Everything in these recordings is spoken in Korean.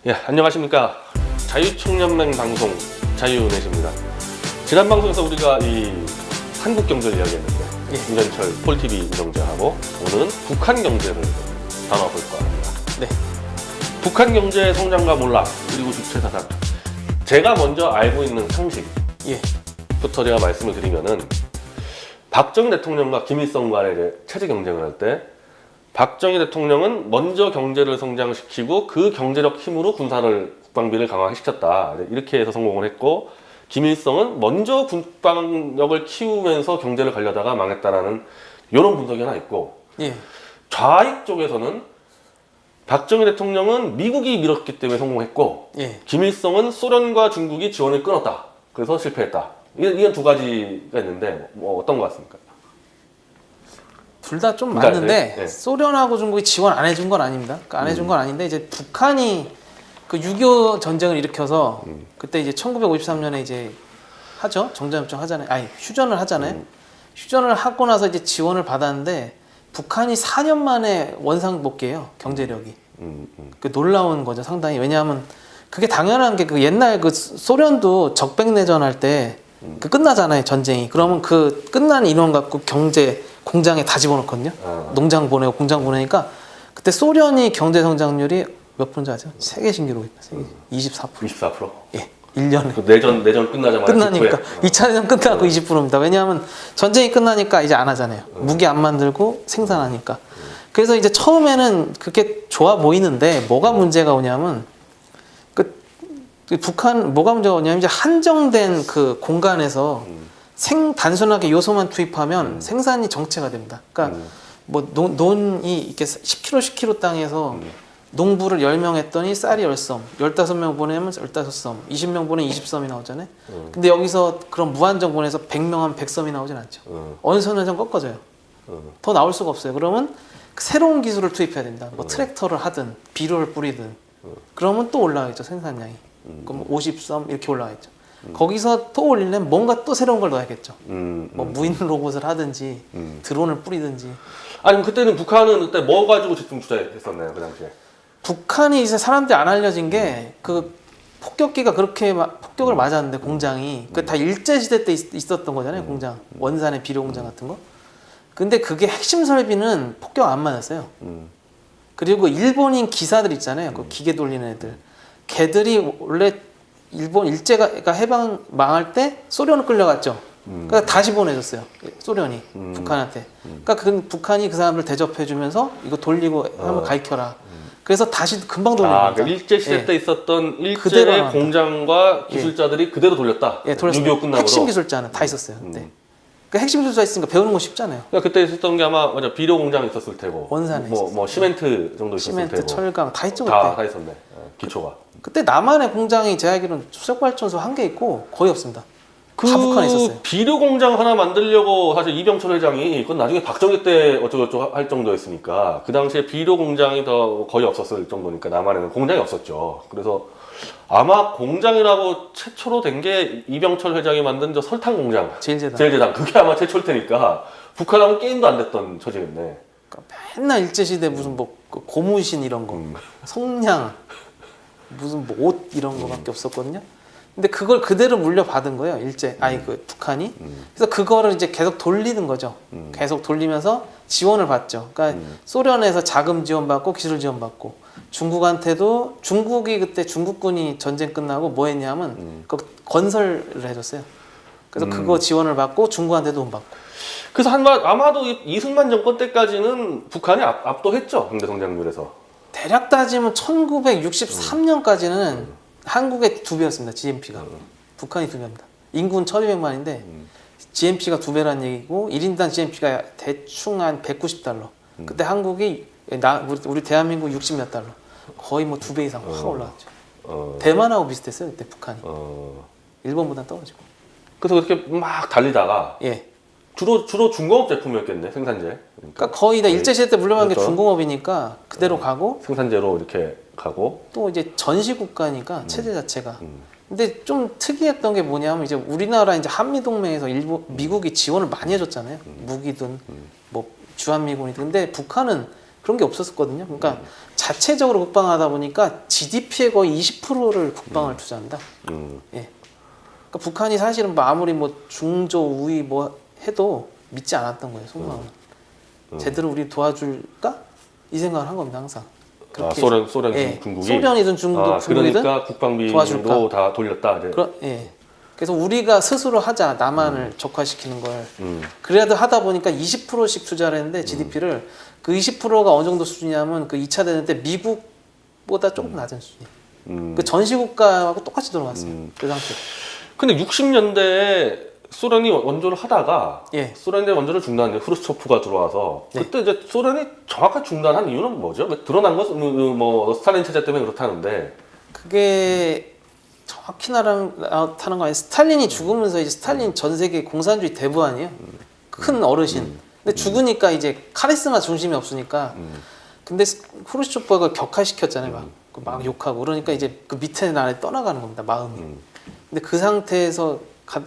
예, 안녕하십니까. 자유총연맹 방송 자유넷입니다. 지난 방송에서 우리가 이 한국 경제를 이야기했는데 임전철 폴TV 운영자하고 오늘은 북한 경제를 다뤄볼까 합니다. 네. 북한 경제 성장과 몰락 그리고 주체 사상. 제가 먼저 알고 있는 상식부터 제가 말씀을 드리면은 박정희 대통령과 김일성 간의 이제 체제 경쟁을 할 때 박정희 대통령은 먼저 경제를 성장시키고 그 경제력 힘으로 국방비를 강화시켰다. 이렇게 해서 성공을 했고 김일성은 먼저 국방력을 키우면서 경제를 가려다가 망했다라는 이런 분석이 하나 있고 예. 좌익 쪽에서는 박정희 대통령은 미국이 밀었기 때문에 성공했고 예. 김일성은 소련과 중국이 지원을 끊었다. 그래서 실패했다. 이런 두 가지가 있는데 뭐 어떤 것 같습니까? 둘 다 좀 맞는데 네. 소련하고 중국이 지원 안 해준 건 아닙니다. 그러니까 안 해준 건 아닌데 이제 북한이 그 6.25 전쟁을 일으켜서 그때 이제 1953년에 이제 하죠. 정전협정 하잖아요. 아니 휴전을 하잖아요. 휴전을 하고 나서 이제 지원을 받았는데 북한이 4년 만에 원상복귀해요. 경제력이. 그 놀라운 거죠. 상당히. 왜냐하면 그게 당연한 게 그 옛날 그 소련도 적백내전 할 때 그 끝나잖아요. 전쟁이. 그러면 그 끝난 인원 갖고 경제 공장에 다 집어넣거든요. 농장 보내고 공장 보내니까 그때 소련이 경제 성장률이 몇 프로인지 아세요? 세계 신기록입니다. 세계 24%. 24%? 예. 1년에. 그 내전 끝나자마자 끝나니까. 직후에. 2차 대전 끝나고 20%입니다. 왜냐하면 전쟁이 끝나니까 이제 안 하잖아요. 무기 안 만들고 생산하니까. 그래서 이제 처음에는 그렇게 좋아 보이는데 뭐가 문제가 오냐면 그 북한 뭐가 문제가 오냐면 이제 한정된 그 공간에서 단순하게 요소만 투입하면 생산이 정체가 됩니다. 그러니까 뭐 논이 이렇게 10kg, 10kg 땅에서 농부를 10명 했더니 쌀이 10섬, 15명 보내면 15섬, 20명 보내면 20섬이 나오잖아요. 근데 여기서 그런 무한정 보내서 100명 하면 100섬이 나오진 않죠. 어느 선에선 꺾어져요. 더 나올 수가 없어요. 그러면 새로운 기술을 투입해야 됩니다. 뭐 트랙터를 하든 비료를 뿌리든 그러면 또 올라가겠죠. 생산량이. 그럼 50섬 이렇게 올라가겠죠. 거기서 또 올리려면 뭔가 또 새로운 걸 넣어야겠죠. 뭐 무인 로봇을 하든지 드론을 뿌리든지. 아니 그때는 북한은 그때 뭐 가지고 집중 투자했었나요 그 당시에? 북한이 이제 사람들이 안 알려진 게 그 폭격기가 그렇게 폭격을 맞았는데 공장이 그 다 일제 시대 때 있었던 거잖아요. 공장 원산의 비료 공장 같은 거. 근데 그게 핵심 설비는 폭격 안 맞았어요. 그리고 일본인 기사들 있잖아요. 그 기계 돌리는 애들. 걔들이 원래 일본 일제가 해방 망할 때 소련을 끌려갔죠. 그러니까 다시 보내줬어요. 소련이 북한한테. 그러니까 북한이 그 사람들 대접해주면서 이거 돌리고 한번 가르쳐라. 그래서 다시 금방 돌립니다. 그러니까 일제 시대 예. 때 있었던 일제의 공장과 기술자들이 그대로 돌렸다. 예, 돌렸습니다. 6.25 끝나고 핵심 기술자는 다 있었어요. 네. 그 핵심 기술자 있으니까 배우는 거 쉽잖아요. 그러니까 그때 있었던 게 아마 맞아 비료 공장 있었을 테고 원산에 뭐 시멘트 정도 있었을 시멘트, 테고 철강 다 있죠 그때. 다 있었네. 기초가. 그때 남한의 공장이 제가 알기로는 수력발전소 한 개 있고 거의 없습니다. 다 북한에 있었어요. 비료 공장 하나 만들려고 사실 이병철 회장이 그건 나중에 박정희 때 어쩌고저쩌고 할 정도였으니까 그 당시에 비료 공장이 더 거의 없었을 정도니까 남한에는 공장이 없었죠. 그래서 아마 공장이라고 최초로 된 게 이병철 회장이 만든 저 설탕 공장 제일제당 그게 아마 최초일 테니까 북한하고 게임도 안 됐던 처지겠네. 그러니까 맨날 일제시대 무슨 뭐 고무신 이런 거 성냥 무슨 뭐 옷 이런 거밖에 없었거든요. 근데 그걸 그대로 물려받은 거예요. 그 북한이. 그래서 그거를 이제 계속 돌리는 거죠. 계속 돌리면서 지원을 받죠. 그러니까 소련에서 자금 지원받고 기술 지원받고 중국한테도 중국이 그때 중국군이 전쟁 끝나고 뭐 했냐면 그 건설을 해줬어요. 그래서 그거 지원을 받고 중국한테도 돈 받고. 그래서 아마도 이승만 정권 때까지는 북한이 압도했죠. 경제 성장률에서. 대략 따지면 1963년까지는 한국의 2배였습니다. GNP가. 북한이 2배입니다. 인구는 1200만인데 GNP가 2배라는 얘기고 1인당 GNP가 대충 한 190달러. 그때 한국이 우리 대한민국 60몇 달러. 거의 뭐 2배 이상 확 올라갔죠. 대만하고 비슷했어요. 그때 북한이. 일본보다 떨어지고. 그래서 그렇게 막 달리다가 예. 주로 중공업 제품이었겠네. 생산재. 그러니까 거의 다 일제시대 때 물려받은 게 그렇죠. 중공업이니까 그대로 가고 생산재로 이렇게 가고 또 이제 전시국가니까 체제 자체가. 근데 좀 특이했던 게 뭐냐면 이제 우리나라 이제 한미동맹에서 미국이 지원을 많이 해줬잖아요. 무기든 뭐 주한미군이든. 근데 북한은 그런 게 없었거든요. 그러니까 자체적으로 국방하다 보니까 GDP의 거의 20%를 국방을 투자한다. 예. 그러니까 북한이 사실은 뭐 아무리 뭐 중조 우위 뭐 해도 믿지 않았던 거예요. 속마음은. 제대로 우리 도와줄까? 이 생각을 한 겁니다. 항상. 소련 예. 중국이 소련이든 중국이든 그러니까 국방비도 도와줄까? 다 돌렸다. 이제. 예. 그래서 우리가 스스로 하자. 남한을 적화시키는 걸. 그래도 하다 보니까 20%씩 투자를 했는데 GDP를 그 20%가 어느 정도 수준이냐면 그 2차 대전 때 미국보다 조금 낮은 수준이에요. 그 전시국가하고 똑같이 돌아갔어요. 그 상태. 근데 60년대에 소련이 원조를 하다가 예. 소련이 원조를 중단했는데 후르츠초프가 들어와서 네. 그때 이제 소련이 정확하게 중단한 이유는 뭐죠? 드러난 것은 뭐 스탈린 체제 때문에 그렇다는데 그게 정확히 나타나는 거 아니에요. 스탈린이 죽으면서 이제 스탈린 전 세계 공산주의 대부아니에요. 큰 어르신. 근데 죽으니까 이제 카리스마 중심이 없으니까. 근데 후르츠초프가 그걸 격화시켰잖아요. 막 욕하고 그러니까 이제 그 밑에 나라에 떠나가는 겁니다. 마음이. 근데 그 상태에서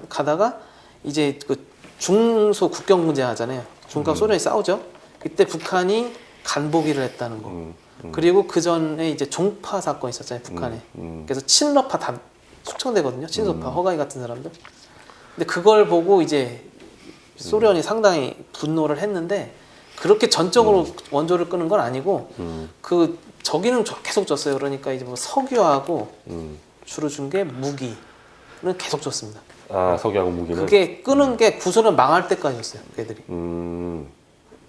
가다가 이제 그 중소 국경 문제 하잖아요. 중국과 소련이 싸우죠. 그때 북한이 간보기를 했다는 거. 그리고 그 전에 이제 종파 사건이 있었잖아요. 북한에. 그래서 친러파 다 숙청되거든요. 친소파, 허가이 같은 사람들. 근데 그걸 보고 이제 소련이 상당히 분노를 했는데 그렇게 전적으로 원조를 끄는 건 아니고 그 저기는 계속 줬어요. 그러니까 이제 뭐 석유하고 주로 준 게 무기는 계속 줬습니다. 석유하고 무기는 그게 끄는 게 구소련 망할 때까지였어요. 걔들이.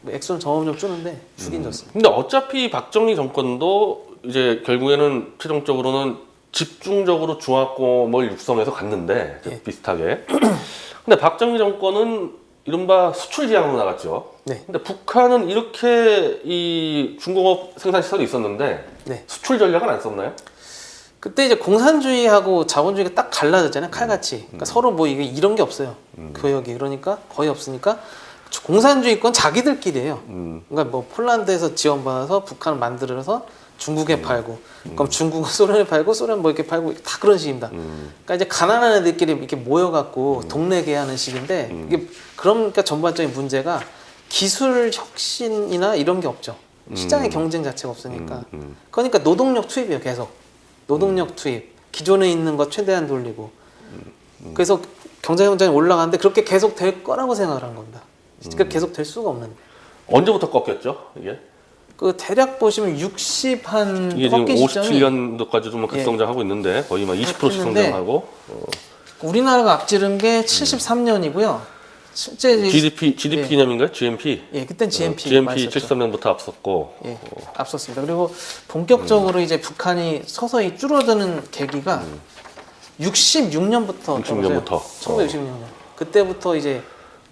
엑소는 점점 주는데 주긴 줬어요. 근데 어차피 박정희 정권도 이제 결국에는 최종적으로는 집중적으로 중화권을 육성해서 갔는데 예. 비슷하게. 근데 박정희 정권은 이른바 수출 지향으로 나갔죠. 네. 근데 북한은 이렇게 이 중공업 생산 시설이 있었는데 네. 수출 전략은 안 썼나요? 그때 이제 공산주의하고 자본주의가 딱 갈라졌잖아요. 칼같이. 그러니까 서로 뭐 이게 이런 게 없어요. 교역이. 그러니까 거의 없으니까 공산주의권 자기들끼리예요. 그러니까 뭐 폴란드에서 지원받아서 북한을 만들어서 중국에 팔고, 그럼 중국은 소련에 팔고, 소련 뭐 이렇게 팔고 다 그런 식입니다. 그러니까 이제 가난한 애들끼리 이렇게 모여갖고 동네 개하는 식인데 이게 그러니까 전반적인 문제가 기술 혁신이나 이런 게 없죠. 시장의 경쟁 자체가 없으니까. 그러니까 노동력 투입이에요. 계속 노동력 투입. 기존에 있는 거 최대한 돌리고. 그래서 경제성장이 올라가는데 그렇게 계속 될 거라고 생각을 한 겁니다. 그러니까 계속 될 수가 없는. 언제부터 꺾였죠? 이게? 그 대략 보시면 60한 이게 지금 꺾인 시점이 57년도까지 좀 급성장하고 있는데 거의 막 20%씩 성장하고 우리나라가 앞지른 게 73년이고요. 실제 GDP 개념인가요? GNP? 예, 그땐 GNP GNP 73년부터 앞섰고 예, 앞섰습니다. 그리고 본격적으로 이제 북한이 서서히 줄어드는 계기가 66년부터 66년부터 1966년. 그때부터 이제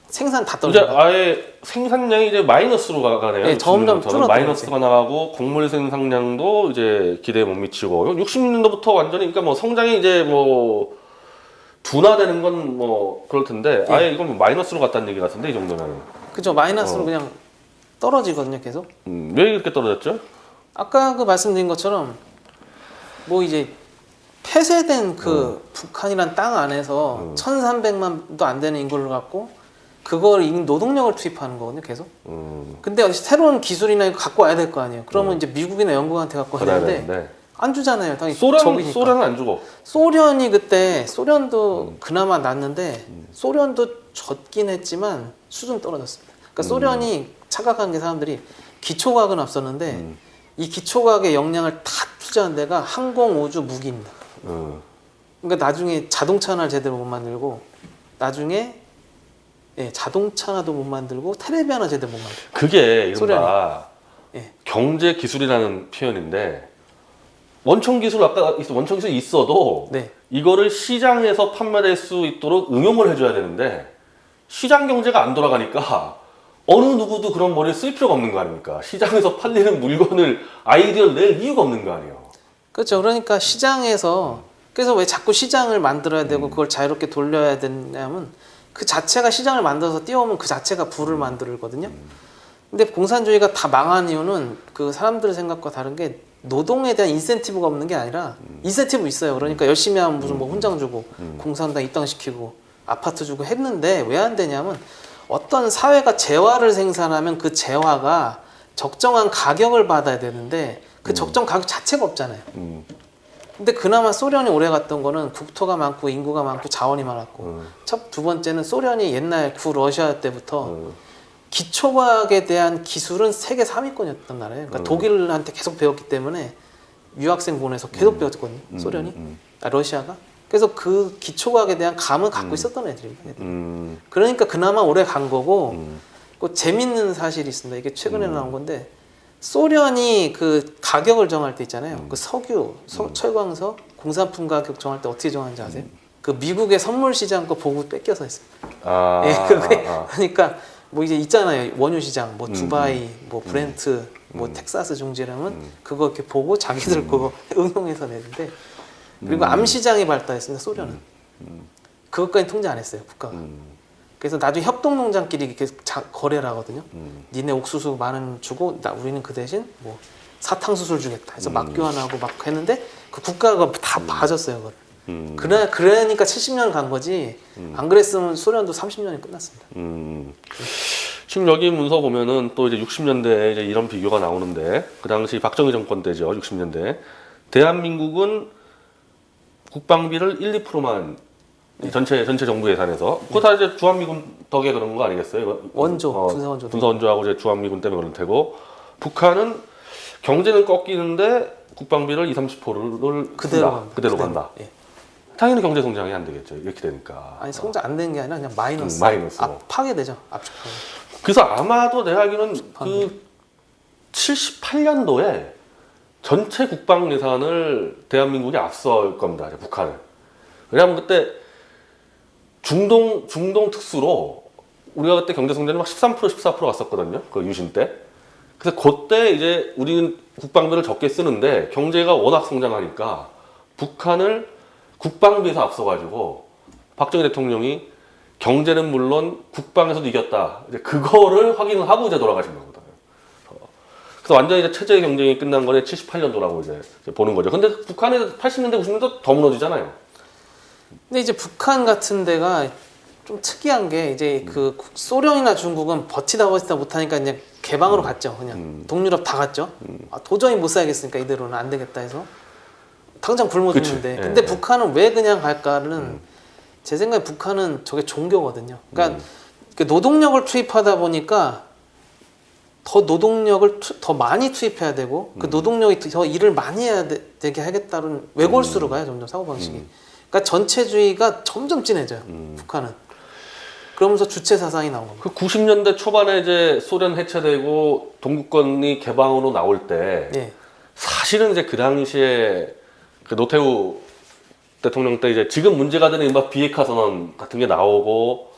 생산 다 이제 떨어져요. 아예 생산량이 이제 마이너스로 가네요. 네, 점점 66년부터는 줄어들어요, 마이너스가 나가고 곡물 생산량도 이제 기대에 못 미치고 60년도부터 완전히 그러니까 뭐 성장이 이제 뭐 둔화되는 건 뭐 그럴 텐데 아예 이건 뭐 마이너스로 갔다는 얘기 같은데 이 정도면 그죠? 마이너스로 그냥 떨어지거든요, 계속. 왜 이렇게 떨어졌죠? 아까 그 말씀드린 것처럼 뭐 이제 폐쇄된 그 북한이란 땅 안에서 1,300만도 안 되는 인구를 갖고 그걸 노동력을 투입하는 거거든요, 계속. 근데 새로운 기술이나 이거 갖고 와야 될 거 아니에요. 그러면 이제 미국이나 영국한테 갖고 와야 되는데 안 주잖아요. 당연히 적이니까. 소련은 안 주고. 소련이 그때 소련도 그나마 났는데 소련도 졌긴 했지만 수준 떨어졌습니다. 그러니까 소련이 착각한 게 사람들이 기초과학은 앞섰는데 이 기초과학의 역량을 다 투자한 데가 항공, 우주, 무기입니다. 그러니까 나중에 자동차 하나를 제대로 못 만들고 나중에 자동차 하나도 못 만들고 텔레비 하나 제대로 못 만들고. 그게 이른바 예. 경제 기술이라는 표현인데 원천 기술 아까 원천 기술이 있어도 네. 이거를 시장에서 판매될 수 있도록 응용을 해줘야 되는데 시장 경제가 안 돌아가니까 어느 누구도 그런 머리를 쓸 필요가 없는 거 아닙니까? 시장에서 팔리는 물건을 아이디어를 낼 이유가 없는 거 아니에요. 그렇죠. 그러니까 시장에서 그래서 왜 자꾸 시장을 만들어야 되고 그걸 자유롭게 돌려야 되냐면 그 자체가 시장을 만들어서 띄워오면 그 자체가 부를 만들거든요. 근데 공산주의가 다 망한 이유는 그 사람들의 생각과 다른 게 노동에 대한 인센티브가 없는 게 아니라 인센티브 있어요. 그러니까 열심히 하면 무슨 뭐 훈장 주고 공산당 입당시키고 아파트 주고 했는데 왜 안 되냐면 어떤 사회가 재화를 생산하면 그 재화가 적정한 가격을 받아야 되는데 그 적정 가격 자체가 없잖아요. 근데 그나마 소련이 오래 갔던 거는 국토가 많고 인구가 많고 자원이 많았고 두 번째는 소련이 옛날 구러시아 때부터 기초과학에 대한 기술은 세계 3위권이었던 나라예요. 그러니까 독일한테 계속 배웠기 때문에 유학생 보내서 계속 배웠거든요. 소련이. 러시아가. 그래서 그 기초과학에 대한 감은 갖고 있었던 애들입니다. 그러니까 그나마 오래 간 거고 그 재밌는 사실이 있습니다. 이게 최근에 나온 건데 소련이 그 가격을 정할 때 있잖아요. 그 석유, 철광석, 공산품 가격 정할 때 어떻게 정하는지 아세요? 그 미국의 선물 시장 거 보고 뺏겨서 했습니다. 그러니까 뭐 이제 있잖아요. 원유 시장, 뭐 두바이, 뭐 브렌트, 뭐 텍사스 중지라면 그거 이렇게 보고 자기들 그거 응용해서 내는데 그리고 암 시장이 발달했습니다. 소련은 그것까지 통제 안 했어요. 국가가. 그래서 나중에 협동농장끼리 이렇게 거래를 하거든요. 니네 옥수수 많은 주고 우리는 그 대신 뭐 사탕수수를 주겠다 해서 막 교환하고 막 했는데 그 국가가 다 봐줬어요. 그걸. 그러니까 70년 간 거지 안 그랬으면 소련도 30년이 끝났습니다. 지금 여기 문서 보면은 또 이제 60년대에 이제 이런 비교가 나오는데 그 당시 박정희 정권 때죠. 60년대 대한민국은 국방비를 1~2%만 전체 정부 예산에서 그거 다 이제 주한미군 덕에 그런 거 아니겠어요? 원조 군사원조 군사원조하고 이제 주한미군 때문에 그럴 테고 북한은 경제는 꺾이는데 국방비를 20~30%를 그대로 간다. 예. 당연히 경제 성장이 안 되겠죠. 이렇게 되니까. 아니 성장 안 된 게 아니라 그냥 마이너스. 파괴되죠. 압축하고. 그래서 아마도 내가 알기로는 그 78년도에 전체 국방 예산을 대한민국이 앞설 겁니다. 북한을. 왜냐하면 그때 중동 특수로 우리가 그때 경제 성장이 막 13% 14% 왔었거든요. 그 유신 때. 그래서 그때 이제 우리는 국방비를 적게 쓰는데 경제가 워낙 성장하니까 북한을 국방비에서 앞서가지고 박정희 대통령이 경제는 물론 국방에서도 이겼다. 이제 그거를 확인을 하고 이제 돌아가신 거거든요. 그래서 완전히 이제 체제 경쟁이 끝난 거에 78년도라고 이제 보는 거죠. 근데 북한에서 80년대 90년대 더 무너지잖아요. 근데 이제 북한 같은 데가 좀 특이한 게 이제 그 소련이나 중국은 버티다 못하니까 이제 개방으로 갔죠. 그냥 동유럽 다 갔죠. 도저히 못 살겠으니까 이대로는 안 되겠다 해서 당장 굶어 죽는데. 근데 북한은 왜 그냥 갈까는 제 생각에 북한은 저게 종교거든요. 그러니까 노동력을 투입하다 보니까 더 노동력을 더 많이 투입해야 되고 그 노동력이 더 일을 많이 해야 되게 하겠다는 외골수로 가요. 점점 사고방식이. 그러니까 전체주의가 점점 진해져요. 북한은. 그러면서 주체 사상이 나온 겁니다. 그 90년대 초반에 이제 소련 해체되고 동구권이 개방으로 나올 때 사실은 이제 그 당시에 그 노태우 대통령 때 이제 지금 문제가 되는 막 비핵화 선언 같은 게 나오고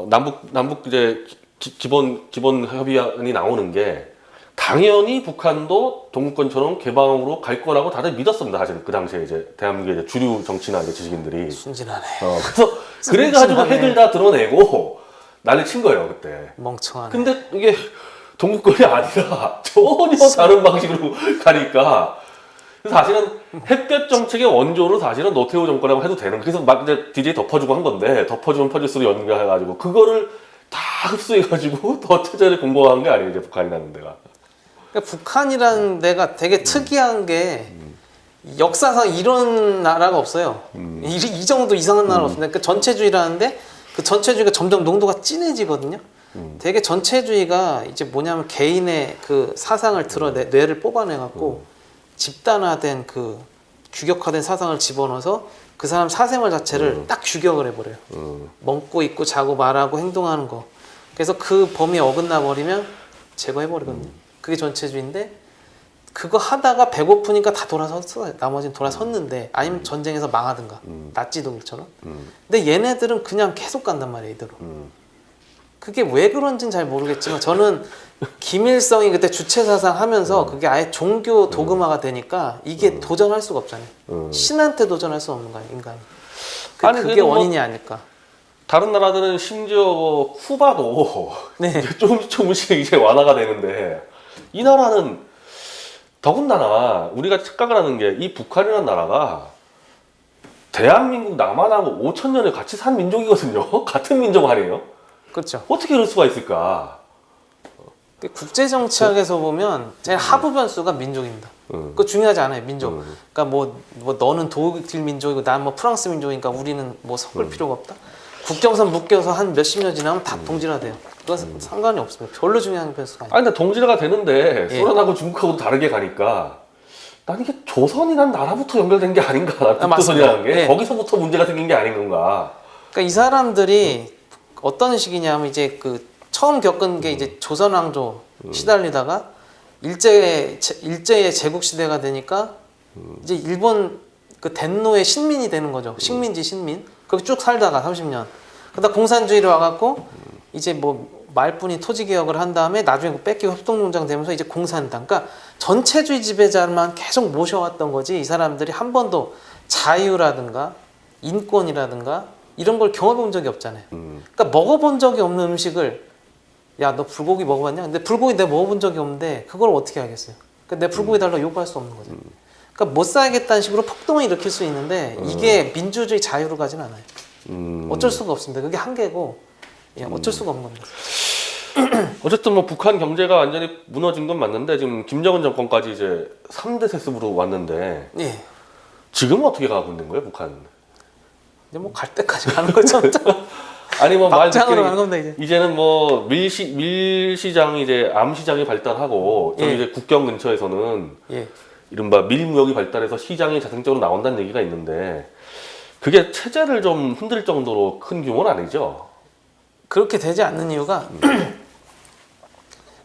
남북 이제 기본 협의안이 나오는 게 당연히 북한도 동구권처럼 개방으로 갈 거라고 다들 믿었습니다. 사실 그 당시에 이제 대한민국의 이제 주류 정치나 이제 지식인들이 순진하네. 그래서 그래가지고 핵을 다 드러내고 난리 친 거예요 그때. 멍청하네. 근데 이게 동구권이 아니라 전혀 다른 방식으로 가니까. 그래서 사실은 햇볕 정책의 원조는 사실은 노태우 정권이라고 해도 되는. 그래서 막 이제 DJ 덮어주고 한 건데 덮어주면 퍼질수록 연결해가지고 그거를 다 흡수해가지고 더 체제를 공고한 게 아니에요 이제 북한이라는 데가. 그러니까 북한이라는 데가 되게 특이한 게 역사상 이런 나라가 없어요. 이 정도 이상한 나라가 없습니다. 그러니까 전체주의라는데 그 전체주의가 점점 농도가 진해지거든요. 되게 전체주의가 이제 뭐냐면 개인의 그 사상을 뇌를 뽑아내갖고 집단화된 그 규격화된 사상을 집어넣어서 그 사람 사생활 자체를 딱 규격을 해버려요. 먹고 입고 자고 말하고 행동하는 거. 그래서 그 범위에 어긋나 버리면 제거해버리거든요. 그게 전체주의인데 그거 하다가 배고프니까 다 돌아섰어. 나머지는 돌아섰는데 아니면 전쟁에서 망하든가 나치 독일처럼. 근데 얘네들은 그냥 계속 간단 말이에요. 이대로. 그게 왜 그런지는 잘 모르겠지만 저는 김일성이 그때 주체사상 하면서 그게 아예 종교 도그마가 되니까 이게 도전할 수가 없잖아요. 신한테 도전할 수 없는 거예요, 인간이. 그게 원인이 아닐까. 다른 나라들은 심지어 쿠바도 조금씩 이제 완화가 되는데 이 나라는 더군다나 우리가 착각을 하는 게 이 북한이라는 나라가 대한민국 남한하고 5,000년을 같이 산 민족이거든요. 같은 민족 아니에요? 그렇죠. 어떻게 이럴 수가 있을까? 국제 정치학에서 보면 제일 하부 변수가 민족입니다. 그거 중요하지 않아요, 민족. 그러니까 뭐 너는 독일 민족이고 난 뭐 프랑스 민족이니까 우리는 뭐 섞을 필요가 없다. 국경선 묶여서 한 몇십 년 지나면 다 동지화 돼요. 그건 상관이 없습니다. 별로 중요한 변수가 아니에요. 아니 근데 동지가 되는데 예. 소련하고 중국하고 다르게 가니까 난 이게 조선이란 나라부터 연결된 게 아닌가. 북조선이라는 게 예. 거기서부터 문제가 생긴 게 아닌 건가. 그러니까 이 사람들이 어떤 식이냐면 이제 그 처음 겪은 게 이제 조선 왕조 시달리다가 일제의 제국 시대가 되니까 이제 일본 그 덴노의 신민이 되는 거죠. 식민지 신민. 그렇게 쭉 살다가 30년. 그러다 공산주의로 와갖고 이제 뭐 말뿐이 토지 개혁을 한 다음에 나중에 그거 뺏기고 협동농장 되면서 이제 공산당. 그러니까 전체주의 지배자만 계속 모셔왔던 거지. 이 사람들이 한 번도 자유라든가 인권이라든가 이런 걸 경험해 본 적이 없잖아요. 그러니까 먹어본 적이 없는 음식을 야, 너 불고기 먹어봤냐? 근데 불고기 내가 먹어본 적이 없는데 그걸 어떻게 하겠어요? 그러니까 내 불고기 달라고 요구할 수 없는 거죠. 그러니까 못 살겠다는 식으로 폭동을 일으킬 수 있는데 이게 민주주의 자유로 가진 않아요. 어쩔 수가 없습니다. 그게 한계고 예, 어쩔 수가 없는 겁니다. 어쨌든 뭐 북한 경제가 완전히 무너진 건 맞는데 지금 김정은 정권까지 이제 3대 세습으로 왔는데 예. 지금은 어떻게 가고 있는 거예요, 북한? 이제 뭐 갈 때까지 가는 거죠. 아니 뭐 말 막장으로 듣기는 가는 겁니다 이제. 이제는 뭐 밀시장이 이제 암시장이 발달하고 저기 예. 이제 국경 근처에서는 예. 이른바 밀무역이 발달해서 시장이 자생적으로 나온다는 얘기가 있는데 그게 체제를 좀 흔들 정도로 큰 규모는 아니죠. 그렇게 되지 않는 이유가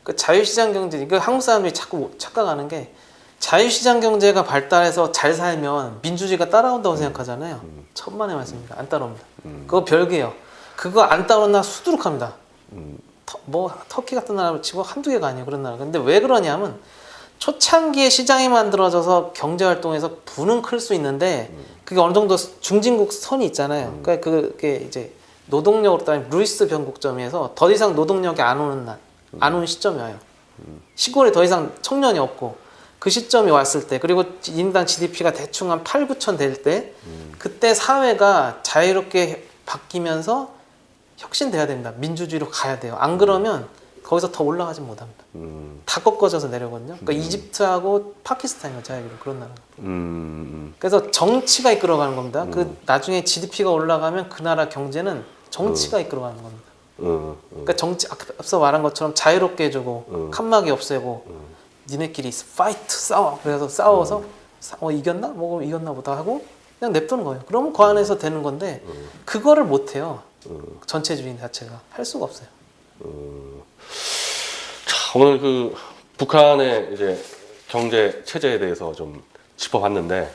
그 자유시장 경제, 그 한국 사람들이 자꾸 착각하는 게 자유시장 경제가 발달해서 잘 살면 민주주의가 따라온다고 생각하잖아요. 천만의 말씀입니다. 안 따라옵니다. 그거 별개예요. 그거 안 따라오나 수두룩합니다. 뭐 터키 같은 나라 치고 한두 개가 아니에요. 그런 나라. 근데 왜 그러냐면 초창기에 시장이 만들어져서 경제활동에서 부는 클 수 있는데 그게 어느 정도 중진국 선이 있잖아요. 그러니까 그게 이제 노동력으로 따르면 루이스 변곡점에서 더 이상 노동력이 안 오는 날, 안 오는 시점이 와요. 시골에 더 이상 청년이 없고 그 시점이 왔을 때 그리고 인당 GDP가 대충 한 8, 9천 될 때 그때 사회가 자유롭게 바뀌면서 혁신돼야 됩니다. 민주주의로 가야 돼요. 안 그러면 거기서 더 올라가지 못합니다. 다 꺾어져서 내려거든요. 그러니까 이집트하고 파키스탄이요, 제가 알기로 그런 나라. 그래서 정치가 이끌어가는 겁니다. 그 나중에 GDP가 올라가면 그 나라 경제는 정치가 이끌어가는 겁니다. 그러니까 정치 앞서 말한 것처럼 자유롭게 해주고 칸막이 없애고 니네끼리 파이트 싸워. 그래서 싸워서 이겼나? 뭐 이겼나 보다 하고 그냥 냅두는 거예요. 그러면 그 안에서 되는 건데 그거를 못 해요. 전체주의 자체가 할 수가 없어요. 자, 오늘 그 북한의 이제 경제 체제에 대해서 좀 짚어봤는데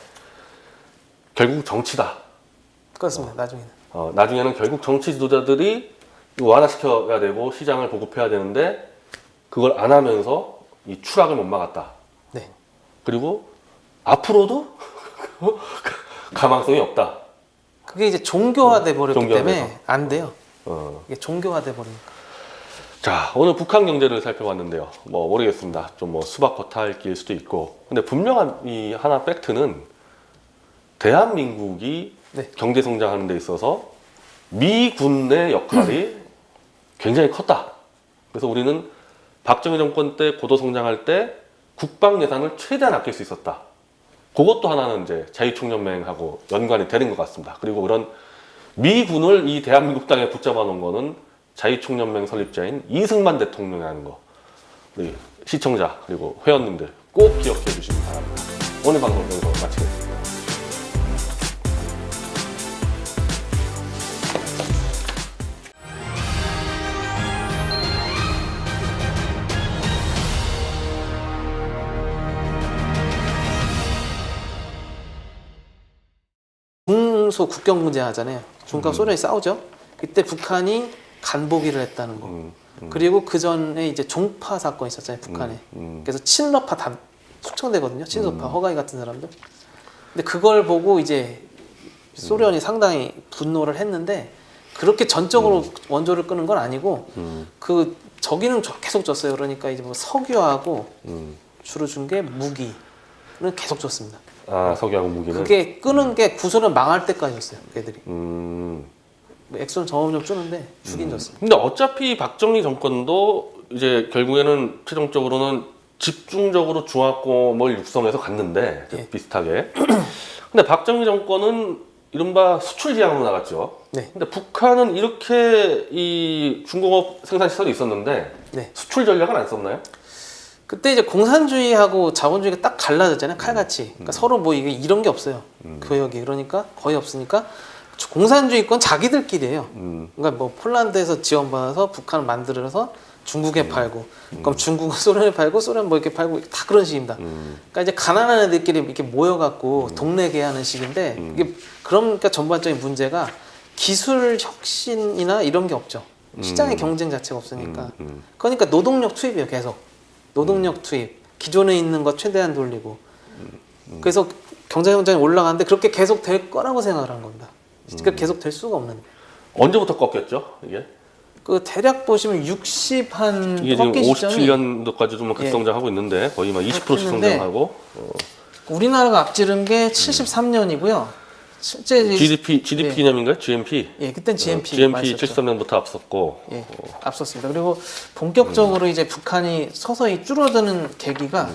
결국 정치다. 그렇습니다. 나중에는. 나중에는 결국 정치 지도자들이 이거 완화시켜야 되고 시장을 보급해야 되는데 그걸 안 하면서 이 추락을 못 막았다. 네. 그리고 앞으로도 가망성이 없다. 그게 이제 종교화돼 버렸기 종교화돼서. 때문에 안 돼요. 이게 종교화돼 버리니까. 자, 오늘 북한 경제를 살펴봤는데요. 뭐 모르겠습니다. 좀 뭐 수박 겉핥기일 수도 있고. 근데 분명한 이 하나 팩트는 대한민국이 네. 경제 성장하는 데 있어서 미군의 역할이 굉장히 컸다. 그래서 우리는 박정희 정권 때 고도 성장할 때 국방 예산을 최대한 아낄 수 있었다. 그것도 하나는 이제 자유총연맹하고 연관이 되는 것 같습니다. 그리고 그런 미군을 이 대한민국 땅에 붙잡아 놓은 거는 자유총연맹 설립자인 이승만 대통령이라는 거 우리 시청자 그리고 회원님들 꼭 기억해 주시기 바랍니다. 오늘 방송 여기서 마치겠습니다. 중소 국경 문제 하잖아요. 중국과 소련이 싸우죠. 그때 북한이 간보기를 했다는 거. 그리고 그 전에 이제 종파 사건이 있었잖아요, 북한에. 그래서 친러파 다 숙청되거든요. 친소파, 허가이 같은 사람들. 근데 그걸 보고 이제 소련이 상당히 분노를 했는데 그렇게 전적으로 원조를 끄는 건 아니고 그 저기는 계속 줬어요. 그러니까 이제 뭐 석유하고 주로 준 게 무기는 계속 줬습니다. 아, 석유하고 무기는 그게 끄는 게 구소련 망할 때까지였어요. 걔들이. 뭐 엑소는 점점 좀 주는데 주긴 줬어요. 근데 어차피 박정희 정권도 이제 결국에는 최종적으로는 집중적으로 중화권을 육성해서 갔는데 예. 비슷하게. 근데 박정희 정권은 이른바 수출 지향으로 나갔죠. 네. 근데 북한은 이렇게 이 중공업 생산 시설이 있었는데 네. 수출 전략은 안 썼나요? 그때 이제 공산주의하고 자본주의가 딱 갈라졌잖아요. 칼같이. 그러니까 서로 뭐 이게 이런 게 없어요. 교역이. 그러니까 거의 없으니까 공산주의권 자기들끼리예요. 그러니까 뭐 폴란드에서 지원받아서 북한을 만들어서 중국에 팔고, 그럼 중국은 소련에 팔고, 소련 뭐 이렇게 팔고 다 그런 식입니다. 그러니까 이제 가난한 애들끼리 이렇게 모여갖고 동네 개하는 식인데 이게 그러니까 전반적인 문제가 기술 혁신이나 이런 게 없죠. 시장의 경쟁 자체가 없으니까. 그러니까 노동력 투입이에요, 계속. 노동력 투입. 기존에 있는 거 최대한 돌리고. 그래서 경제성장이 올라가는데 그렇게 계속 될 거라고 생각을 한 겁니다. 그러니까 계속 될 수가 없는. 언제부터 꺾였죠? 이게? 그 대략 보시면 60한 이게 지금 꺾인 시점이 57년도까지 좀 급성장하고 있는데 거의 막 20%씩 성장하고 우리나라가 앞지른 게 73년이고요. 실제 GDP 개념인가요? GNP? 예, 그땐 GNP GNP 73년부터 앞섰고 예, 앞섰습니다. 그리고 본격적으로 이제 북한이 서서히 줄어드는 계기가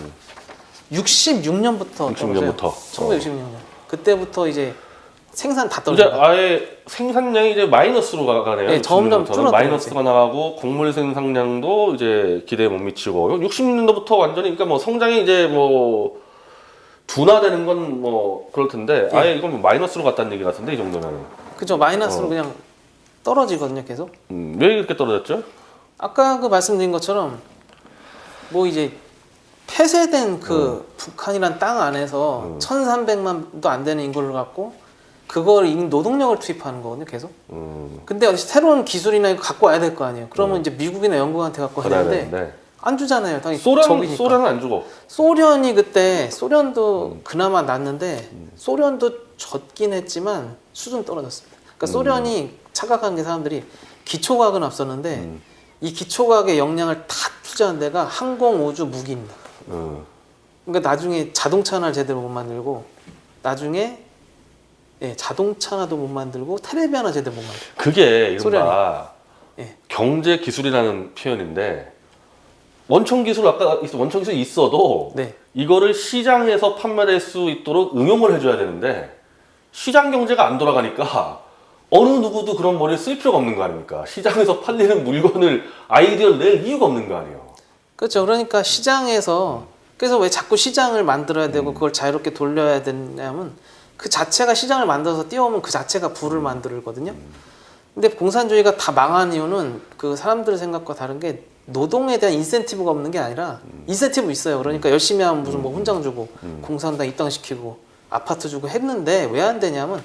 66년부터 66년부터 1966년. 그때부터 이제 생산 다 이제 떨어져요. 아예 생산량이 이제 마이너스로 가네요. 네, 점점 66년부터는 줄어들어요, 마이너스가 나가고 곡물 생산량도 이제 기대에 못 미치고 60년도부터 완전히 그러니까 뭐 성장이 이제 뭐 둔화되는 건 뭐 그럴 텐데 아예 이건 뭐 마이너스로 갔다는 얘기 같은데 이 정도면 그죠? 마이너스로 그냥 떨어지거든요, 계속. 왜 이렇게 떨어졌죠? 아까 그 말씀드린 것처럼 뭐 이제 폐쇄된 그 북한이란 땅 안에서 1,300만도 안 되는 인구를 갖고 그걸 노동력을 투입하는 거거든요, 계속. 근데 어디 새로운 기술이나 이거 갖고 와야 될 거 아니에요. 그러면 이제 미국이나 영국한테 갖고 와야 되는데 안 주잖아요. 당연히 적이니까. 소련은 안 주고 소련이 그때 소련도 그나마 났는데 소련도 졌긴 했지만 수준 떨어졌습니다. 그러니까 소련이 착각한 게 사람들이 기초과학은 앞섰는데 이 기초과학의 역량을 다 투자한 데가 항공, 우주, 무기입니다. 그러니까 나중에 자동차 하나를 제대로 못 만들고 나중에 자동차 하나도 못 만들고 텔레비 하나 제대로 못 만들고 그게 이른바 예. 경제 기술이라는 표현인데 원천 기술 아까 원천 기술이 있어도 네. 이거를 시장에서 판매될 수 있도록 응용을 해줘야 되는데 시장 경제가 안 돌아가니까 어느 누구도 그런 머리를 쓸 필요가 없는 거 아닙니까? 시장에서 팔리는 물건을 아이디어를 낼 이유가 없는 거 아니에요. 그렇죠. 그러니까 시장에서 그래서 왜 자꾸 시장을 만들어야 되고 그걸 자유롭게 돌려야 되냐면 그 자체가 시장을 만들어서 띄워오면 그 자체가 부를 만들거든요. 근데 공산주의가 다 망한 이유는 그 사람들의 생각과 다른 게 노동에 대한 인센티브가 없는 게 아니라 인센티브 있어요. 그러니까 열심히 하면 무슨 뭐 훈장 주고 공산당 입당시키고 아파트 주고 했는데 왜 안 되냐면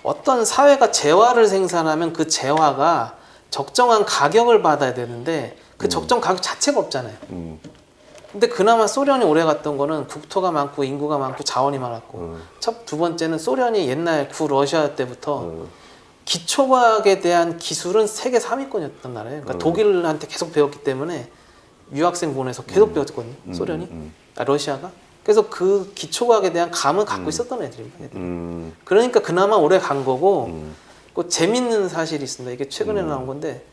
어떤 사회가 재화를 생산하면 그 재화가 적정한 가격을 받아야 되는데 그 적정 가격 자체가 없잖아요. 근데 그나마 소련이 오래 갔던 거는 국토가 많고 인구가 많고 자원이 많았고 두 번째는 소련이 옛날 구러시아 때부터 기초과학에 대한 기술은 세계 3위권이었단 말이에요. 그러니까 독일한테 계속 배웠기 때문에 유학생 보내서 계속 배웠거든요. 소련이, 러시아가. 그래서 그 기초과학에 대한 감은 갖고 있었던 애들입니다. 그러니까 그나마 오래 간 거고 그 재밌는 사실이 있습니다. 이게 최근에 나온 건데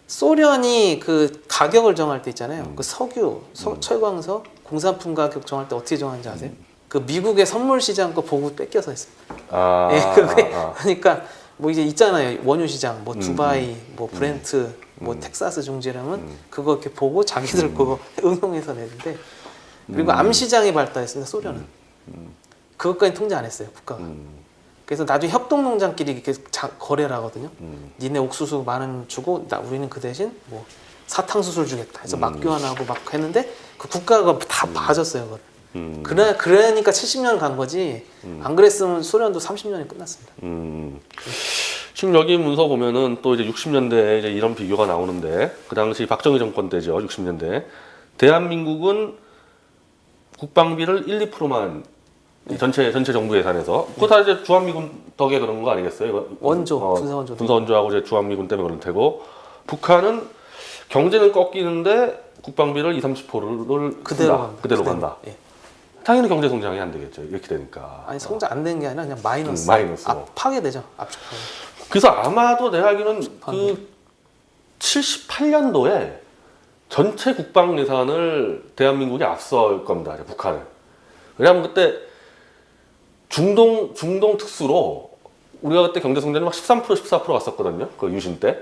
소련이 그 가격을 정할 때 있잖아요. 그 석유, 철광석, 공산품 가격 정할 때 어떻게 정하는지 아세요? 그 미국의 선물 시장 거 보고 뺏겨서 했습니다. 그러니까 뭐 이제 있잖아요. 원유 시장, 뭐 두바이, 뭐 브렌트, 뭐 텍사스 중지라면 그거 이렇게 보고 자기들 그거 응용해서 내는데 그리고 암 시장이 발달했습니다. 소련은 그것까지 통제 안 했어요. 국가가. 그래서 나중에 협동농장끼리 이렇게 거래를 하거든요. 니네 옥수수 만원 주고 우리는 그 대신 뭐 사탕수수를 주겠다 해서 막 교환하고 막 했는데 그 국가가 다 봐줬어요. 그걸. 그러니까 70년 간 거지 안 그랬으면 소련도 30년이 끝났습니다. 지금 여기 문서 보면은 또 이제 60년대에 이제 이런 비교가 나오는데 그 당시 박정희 정권 때죠. 60년대 대한민국은 국방비를 1~2%만 전체 정부 예산에서 그거 다 이제 주한미군 덕에 그런 거 아니겠어요? 원조, 군사원조. 군사원조하고 이제 주한미군 때문에 그럴 테고 북한은 경제는 꺾이는데 국방비를 20~30%를 그대로 간다. 예. 당연히 경제 성장이 안 되겠죠. 이렇게 되니까. 아니 성장 안 된 게 아니라 그냥 마이너스. 파괴되죠. 압축하게. 그래서 아마도 내가 알기로는 그 78년도에 전체 국방 예산을 대한민국이 앞설 겁니다. 이제 북한을. 왜냐하면 그때 중동 특수로 우리가 그때 경제 성장이 막 13% 14% 왔었거든요. 그 유신 때.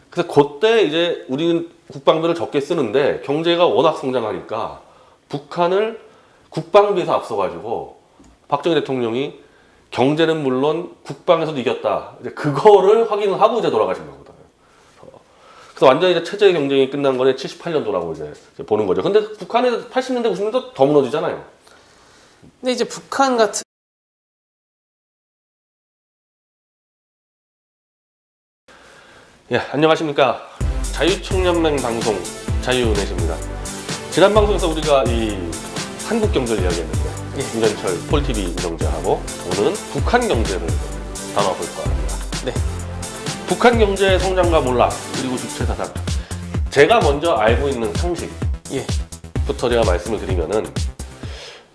그래서 그때 이제 우리는 국방비를 적게 쓰는데 경제가 워낙 성장하니까 북한을 국방비에서 앞서가지고 박정희 대통령이 경제는 물론 국방에서도 이겼다. 이제 그거를 확인을 하고 이제 돌아가신 거거든요. 그래서 완전히 이제 체제 경쟁이 끝난 거에 78년도라고 이제 보는 거죠. 근데 북한에 80년대 90년대 더 무너지잖아요. 근데 이제 북한 같은 예, 안녕하십니까. 자유청년맹 방송 자유넷입니다. 지난 방송에서 우리가 이 한국 경제를 이야기했는데 임전철 폴TV 운영자하고 오늘은 북한 경제를 다뤄볼까 합니다. 네. 북한 경제의 성장과 몰락 그리고 주체 사상. 제가 먼저 알고 있는 상식부터 제가 말씀을 드리면은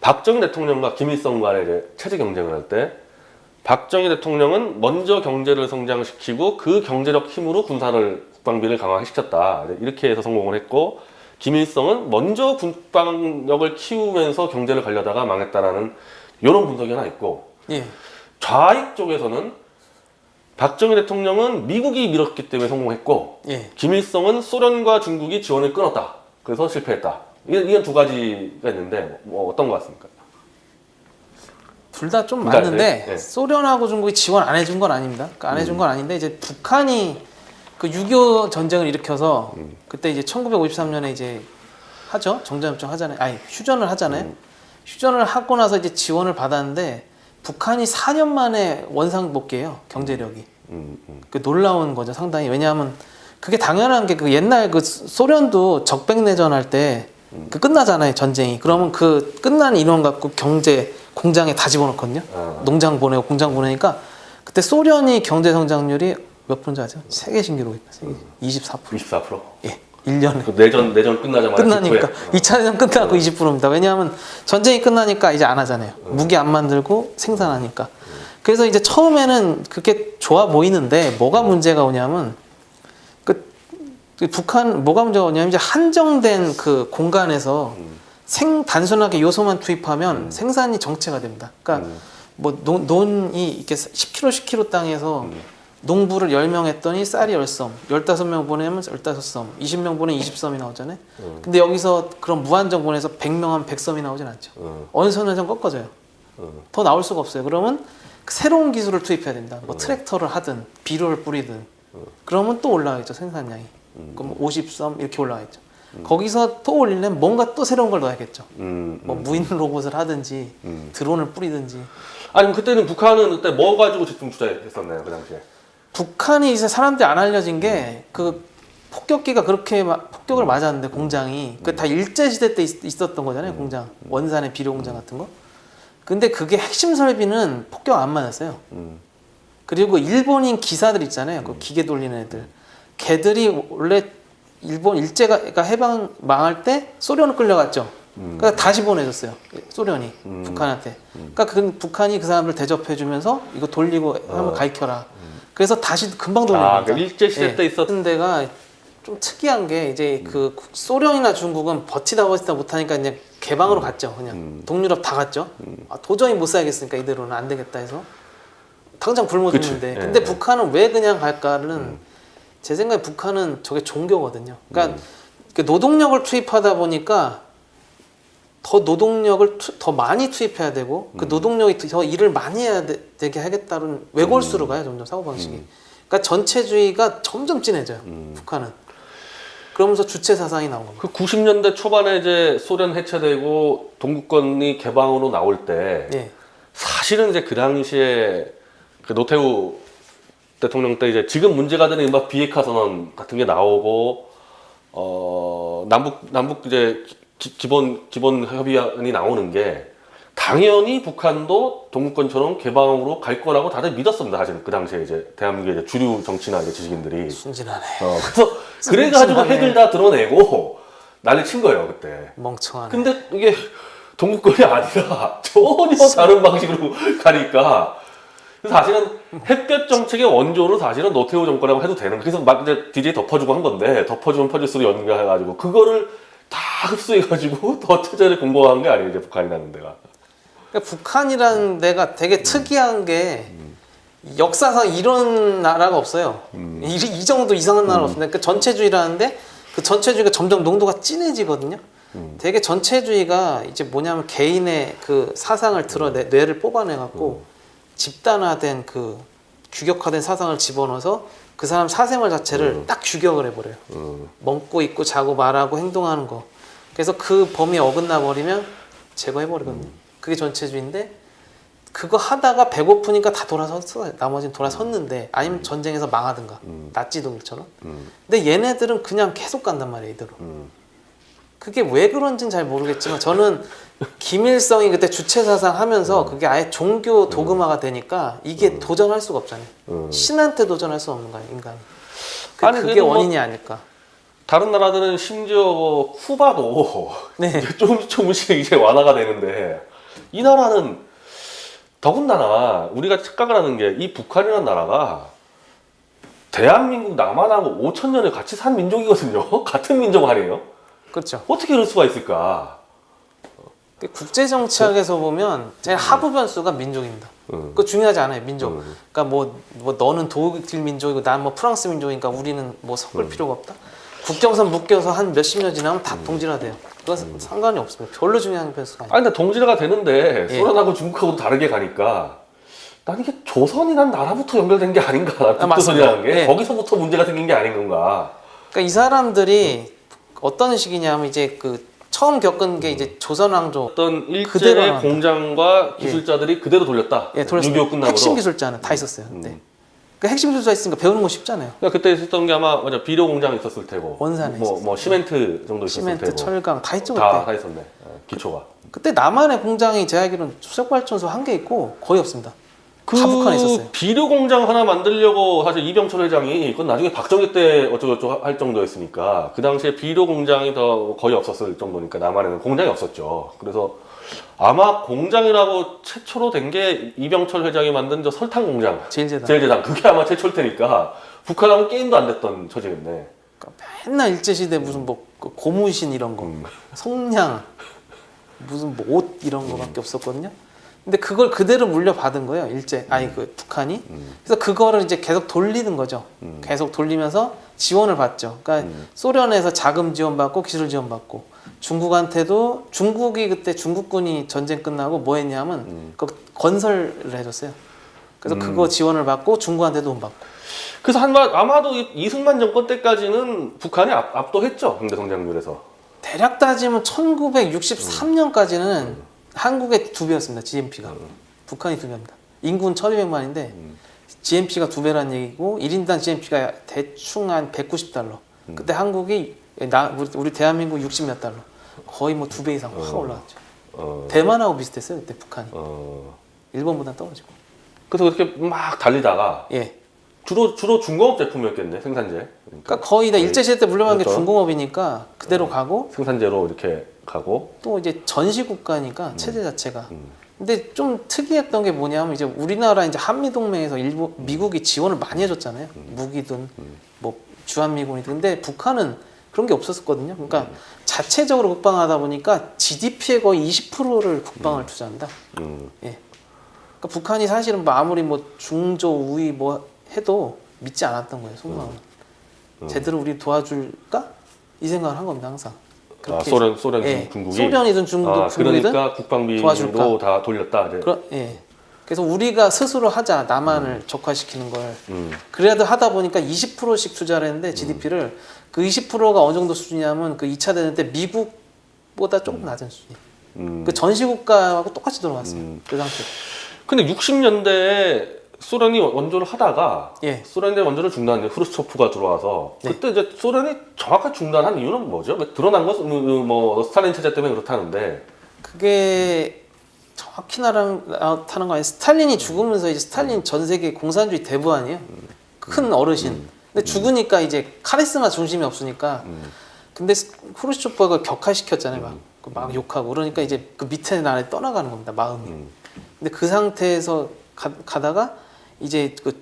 박정희 대통령과 김일성 간의 이제 체제 경쟁을 할 때 박정희 대통령은 먼저 경제를 성장시키고 그 경제력 힘으로 국방비를 강화시켰다. 이렇게 해서 성공을 했고 김일성은 먼저 국방력을 키우면서 경제를 가려다가 망했다라는 이런 분석이 하나 있고 예. 좌익 쪽에서는 박정희 대통령은 미국이 밀었기 때문에 성공했고 예. 김일성은 소련과 중국이 지원을 끊었다. 그래서 실패했다. 이런 두 가지가 있는데 뭐 어떤 것 같습니까? 둘 다 좀 그러니까, 맞는데 네. 소련하고 중국이 지원 안 해준 건 아닙니다. 그러니까 안 해준 건 아닌데 이제 북한이 그 6.25 전쟁을 일으켜서 그때 이제 1953년에 이제 하죠. 정전협정 하잖아요. 아니 휴전을 하잖아요. 휴전을 하고 나서 이제 지원을 받았는데 북한이 4년 만에 원상복귀해요. 경제력이. 그 놀라운 거죠. 상당히. 왜냐하면 그게 당연한 게 그 옛날 그 소련도 적백내전 할 때 그 끝나잖아요. 전쟁이. 그러면 그 끝난 인원 갖고 경제 공장에 다 집어넣거든요. 농장 보내고 공장 보내니까 그때 소련이 경제 성장률이 몇 프로인지 아세요? 세계 신기록입니다. 세계 24%. 24%? 예. 1년에. 그 내전 끝나자마자 끝나니까. 직후에. 2차 대전 끝나고 20%입니다. 왜냐하면 전쟁이 끝나니까 이제 안 하잖아요. 무기 안 만들고 생산하니까. 그래서 이제 처음에는 그렇게 좋아 보이는데 뭐가 문제가 오냐면 그 북한 뭐가 문제가 오냐면 이제 한정된 그 공간에서 단순하게 요소만 투입하면 생산이 정체가 됩니다. 그러니까 뭐 논이 이렇게 10kg 10kg 땅에서 농부를 10명 했더니 쌀이 10섬, 15명 보내면 15섬, 20명 보내면 20섬이 나오잖아요. 근데 여기서 그런 무한정 보내서 100명 하면 100섬이 나오진 않죠. 어느 선에선 꺾어져요. 더 나올 수가 없어요. 그러면 새로운 기술을 투입해야 됩니다. 뭐 트랙터를 하든 비료를 뿌리든 그러면 또 올라가겠죠. 생산량이. 그럼 50섬 이렇게 올라가겠죠. 거기서 또 올리려면 뭔가 또 새로운 걸 넣어야겠죠. 뭐 무인 로봇을 하든지 드론을 뿌리든지. 아니 그때는 북한은 그때 뭐 가지고 집중 투자했었나요 그 당시에? 북한이 이제 사람들이 안 알려진 게 그 폭격기가 그렇게 폭격을 맞았는데 공장이 그 다 일제 시대 때 있었던 거잖아요. 공장 원산의 비료 공장 같은 거. 근데 그게 핵심 설비는 폭격 안 맞았어요. 그리고 일본인 기사들 있잖아요. 그 기계 돌리는 애들. 걔들이 원래 일본 일제가 해방 망할 때 소련을 끌려갔죠. 그러니까 다시 보내줬어요. 소련이 북한한테. 그러니까 북한이 그 사람들 대접해주면서 이거 돌리고 한번 가르쳐라. 그래서 다시 금방 돌립니다. 그러니까 일제 시대 때 있었던 데가 좀 특이한 게 이제 그 소련이나 중국은 버티다 못하니까 이제 개방으로 갔죠. 그냥 동유럽 다 갔죠. 도저히 못 살겠으니까 이대로는 안 되겠다 해서 당장 굶어 죽는데. 근데 북한은 왜 그냥 갈까는 제 생각에 북한은 저게 종교거든요. 그러니까 노동력을 투입하다 보니까 더 노동력을 더 많이 투입해야 되고 그 노동력이 더 일을 많이 해야 되게 하겠다는 외골수로 가요. 점점 사고방식이. 그러니까 전체주의가 점점 진해져요. 북한은. 그러면서 주체 사상이 나온 겁니다. 그 90년대 초반에 이제 소련 해체되고 동구권이 개방으로 나올 때 예. 사실은 이제 그 당시에 그 노태우 대통령 때 이제 지금 문제가 되는 막 비핵화 선언 같은 게 나오고 남북 이제 기본 협의안이 나오는 게 당연히 북한도 동구권처럼 개방으로 갈 거라고 다들 믿었습니다. 사실 그 당시에 이제 대한민국의 이제 주류 정치나 이제 지식인들이 순진하네. 그래서 그래가지고 핵을 다 드러내고 난리 친 거예요 그때. 멍청하네. 근데 이게 동구권이 아니라 전혀 다른 방식으로 가니까 그래서 사실은 햇볕 정책의 원조는 사실은 노태우 정권이라고 해도 되는. 그래서 막 이제 DJ 덮어주고 한 건데 덮어주면 퍼질수록 연결해가지고 그거를 다 흡수해가지고 더 체제를 공고한 게 아니에요, 이제 북한이라는 데가. 그러니까 북한이라는 데가 되게 특이한 게 역사상 이런 나라가 없어요. 이 정도 이상한 나라가 없습니다. 그러니까 전체주의라는데 그 전체주의가 점점 농도가 진해지거든요. 되게 전체주의가 이제 뭐냐면 개인의 그 사상을 뇌를 뽑아내갖고 집단화된 그 규격화된 사상을 집어넣어서 그 사람 사생활 자체를 딱 규격을 해버려요. 먹고 입고 자고 말하고 행동하는 거. 그래서 그 범위에 어긋나 버리면 제거해버리거든요. 그게 전체주의인데 그거 하다가 배고프니까 다 돌아섰어요. 나머지는 돌아섰는데 아니면 전쟁에서 망하든가 나치 독일처럼. 근데 얘네들은 그냥 계속 간단 말이에요, 이대로. 그게 왜 그런지는 잘 모르겠지만 저는 김일성이 그때 주체사상 하면서 그게 아예 종교 도그마가 되니까 이게 도전할 수가 없잖아요. 신한테 도전할 수 없는 거예요, 인간이. 아니, 그게 그래도 뭐 원인이 아닐까. 다른 나라들은 심지어 쿠바도 네. 조금씩 이제 완화가 되는데 이 나라는 더군다나 우리가 착각을 하는 게 이 북한이라는 나라가 대한민국 남한하고 5천 년을 같이 산 민족이거든요. 같은 민족 아니에요? 그렇죠. 어떻게 이럴 수가 있을까? 국제 정치학에서 보면 제일 하부 변수가 민족입니다. 그거 중요하지 않아요, 민족. 그러니까 뭐 너는 독일 민족이고 난 뭐 프랑스 민족이니까 우리는 뭐 섞을 필요가 없다. 국경선 묶여서 한 몇십 년 지나면 다 동질화돼요. 그건 상관이 없습니다. 별로 중요한 변수가 아니에요. 아니 근데 동질화가 되는데 예. 소련하고 중국하고도 다르게 가니까 난 이게 조선이란 나라부터 연결된 게 아닌가. 북조선이라는 게 예. 거기서부터 문제가 생긴 게 아닌 건가. 그러니까 이 사람들이 어떤 식이냐면 이제 그 처음 겪은 게 이제 조선 왕조 어떤 그대로 일제의 나온다. 공장과 기술자들이 그대로 돌렸다. 예, 돌렸어요. 6.25 끝나고도. 핵심 기술자는 다 있었어요. 네. 그 핵심 기술자 있으니까 배우는 거 쉽잖아요. 그러니까 그때 있었던 게 아마 맞아 비료 공장 있었을 테고 원산에 뭐 시멘트 정도 있었을 시멘트, 테고 철강 다 있죠 그때. 다 있었네. 기초가. 그때 남한의 공장이 제가 알기로는 수력발전소 한 개 있고 거의 없습니다. 다 북한에 있었어요. 비료 공장 하나 만들려고 사실 이병철 회장이 그건 나중에 박정희 때 어쩌고저쩌고 할 정도였으니까 그 당시에 비료 공장이 더 거의 없었을 정도니까 남한에는 공장이 없었죠. 그래서 아마 공장이라고 최초로 된 게 이병철 회장이 만든 저 설탕 공장. 제일제당. 그게 아마 최초일 테니까 북한하고 게임도 안 됐던 처지겠네. 그러니까 맨날 일제시대 무슨 뭐 고무신 이런 거, 성냥, 무슨 뭐 옷 이런 거밖에 없었거든요. 근데 그걸 그대로 물려받은 거예요, 그 북한이. 그래서 그거를 이제 계속 돌리는 거죠. 계속 돌리면서 지원을 받죠. 그러니까 소련에서 자금 지원받고 기술 지원받고 중국한테도 중국이 그때 중국군이 전쟁 끝나고 뭐 했냐면 그 건설을 해줬어요. 그래서 그거 지원을 받고 중국한테도 돈 받고. 그래서 아마도 이승만 정권 때까지는 북한이 압도했죠, 경제 성장률에서. 대략 따지면 1963년까지는 한국의 2배였습니다. GNP가. 북한이 2배입니다. 인구는 1200만인데 GNP가 2배란 얘기고 1인당 GNP가 대충 한 190달러. 그때 한국이 우리 대한민국 60몇 달러. 거의 뭐 2배 이상 확 올라갔죠. 대만하고 비슷했어요. 그때 북한이. 일본보다 떨어지고. 그래서 그렇게 막 달리다가 예. 주로 중공업 제품이었겠네, 생산재. 그러니까 거의 다 일제시대 때 물려받은 게 그렇죠. 중공업이니까 그대로 가고 생산재로 이렇게 가고 또 이제 전시국가니까 체제 자체가. 근데 좀 특이했던 게 뭐냐면 이제 우리나라 이제 한미동맹에서 미국이 지원을 많이 해줬잖아요. 무기든 뭐 주한미군이든. 근데 북한은 그런 게 없었거든요. 그러니까 자체적으로 국방하다 보니까 GDP의 거의 20%를 국방을 투자한다. 예. 그러니까 북한이 사실은 뭐 아무리 뭐 중조 우위 뭐 해도 믿지 않았던 거예요. 속마음은. 제대로 우리 도와줄까? 이 생각을 한 겁니다. 항상. 그렇게 소련 예. 중국이 소련이든 중국이든 그러니까 국방비로 도와줄까? 다 돌렸다. 이제. 예. 그래서 우리가 스스로 하자. 남한을 적화시키는 걸. 그래도 하다 보니까 20%씩 투자를 했는데 GDP를 그 20%가 어느 정도 수준이냐면 그 2차 대전 때 미국보다 조금 낮은 수준. 그 전시국가하고 똑같이 돌아갔어요. 그 상태. 근데 60년대에 소련이 원조를 하다가 예. 소련의 원조를 중단한 후르츠초프가 들어와서 네. 그때 이제 소련이 정확하게 중단한 이유는 뭐죠? 드러난 것은 뭐 스탈린 체제 때문에 그렇다는데 그게 정확히 나타는 거 아니에요. 스탈린이 죽으면서 이제 스탈린 전 세계 공산주의 대부아니에요. 큰 어르신. 근데 죽으니까 이제 카리스마 중심이 없으니까. 근데 후르츠초프가 그걸 격화시켰잖아요. 막 욕하고 그러니까 이제 그 밑에 나라에 떠나가는 겁니다. 마음이. 근데 그 상태에서 가다가 이제 그